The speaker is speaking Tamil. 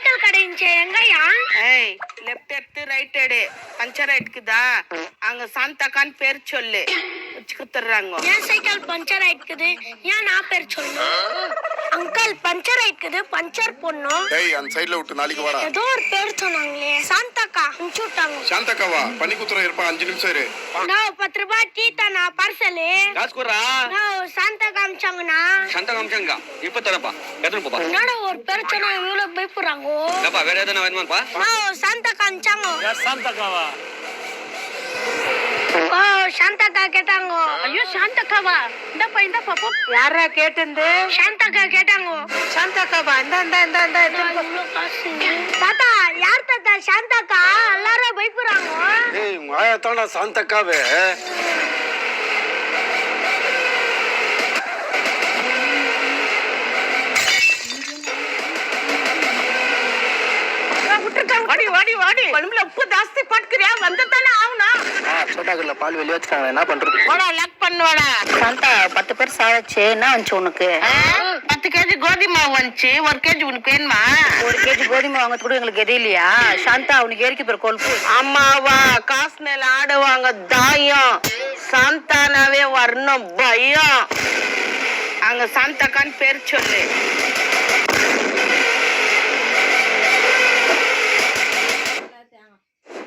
சைக்கிள் கடை எங்கயா? ஏய், லெஃப்ட் எடுத்து ரைட் எடு. பஞ்சர் ஆயிட்டுக்குதா? அங்க சாந்தாக்கான்னு பேர் சொல்லு, வச்சு குத்துறாங்க. என் சைக்கிள் பஞ்சர் ஆயிட்டுக்குது, ஏன் நான் பேர் சொல்லணும்? அங்கிள் பஞ்சர் ஆயிட்டுக்குது, பஞ்சர் போடணும். டேய் அந்த சைடுல விட்டு நாளைக்கு வாடா. ஏதோ ஒரு பேர் சொன்னாங்களே, சாந்தாக்கா அனுப்பிச்சு விட்டாங்க. சாந்தக்காவா? பண்ணி குத்துற இருப்பா, 5 நிமிஷம் இரு. நான் 10 ரூபாய் டீ தானா பார்சலு. ராஸ்குரா நான் சாந்தாக்கா அனுப்பிச்சாங்கண்ணா. சந்தகம் அம்சங்க இப்ப தரப்பா, எடுத்து போப்பா. என்னடா ஒரு பேர் சொன்னா இவ்வளவு பயப்படுறாங்க? ஏப்பா வேற எதனா வேணுமாப்பா? நான் சாந்தாக்கா அனுப்பிச்சாங்க. சாந்தக்காவா? ஓ சாந்தாக்கா கேட்டாங்க. ஐயோ, சாந்தக்காவா? இந்த பாப்பா யாரா கேட்டது? சாந்தாக்கா கேட்டாங்க. சாந்தக்காவா? இந்த இவ்வளவு காசு. தாத்தா யார் தாத்தா சாந்தாக்கா? எல்லாரும் பயப்படுறாங்க. ஏய் உங்க ஆயா தாண்டா சாந்தக்காவே. வாடி வாடி வாடி. குழம்புல உப்பு ஜாஸ்தி போட்டுக்கிறியா? வந்துதானே ஆகுனா? சோட்டாக்கல்ல பால் வெளியே வச்சுட்டாங்க, என்ன பண்றது? போடா, லாக் பண்ணுவாடா. சாந்தா 10 பேர் சாச்சு, என்ன வந்துச்சு உனக்கு? 10 கேஜி கோதுமை மாவு வந்துச்சு. 1 கேஜி உனக்கு வேணுமா? 1 கேஜி கோதுமை வாங்க கூட எங்களுக்கு எதிரிலையா? சாந்தா உனக்கு ஏறிக்கு பேர் கொழுப்பு. அம்மாவா, காசு மேல ஆடுவாங்க தாயம். சாந்தானாவே வரணும் பயம். அங்க சாந்தாக்கான்னு பேர் சொல்லு.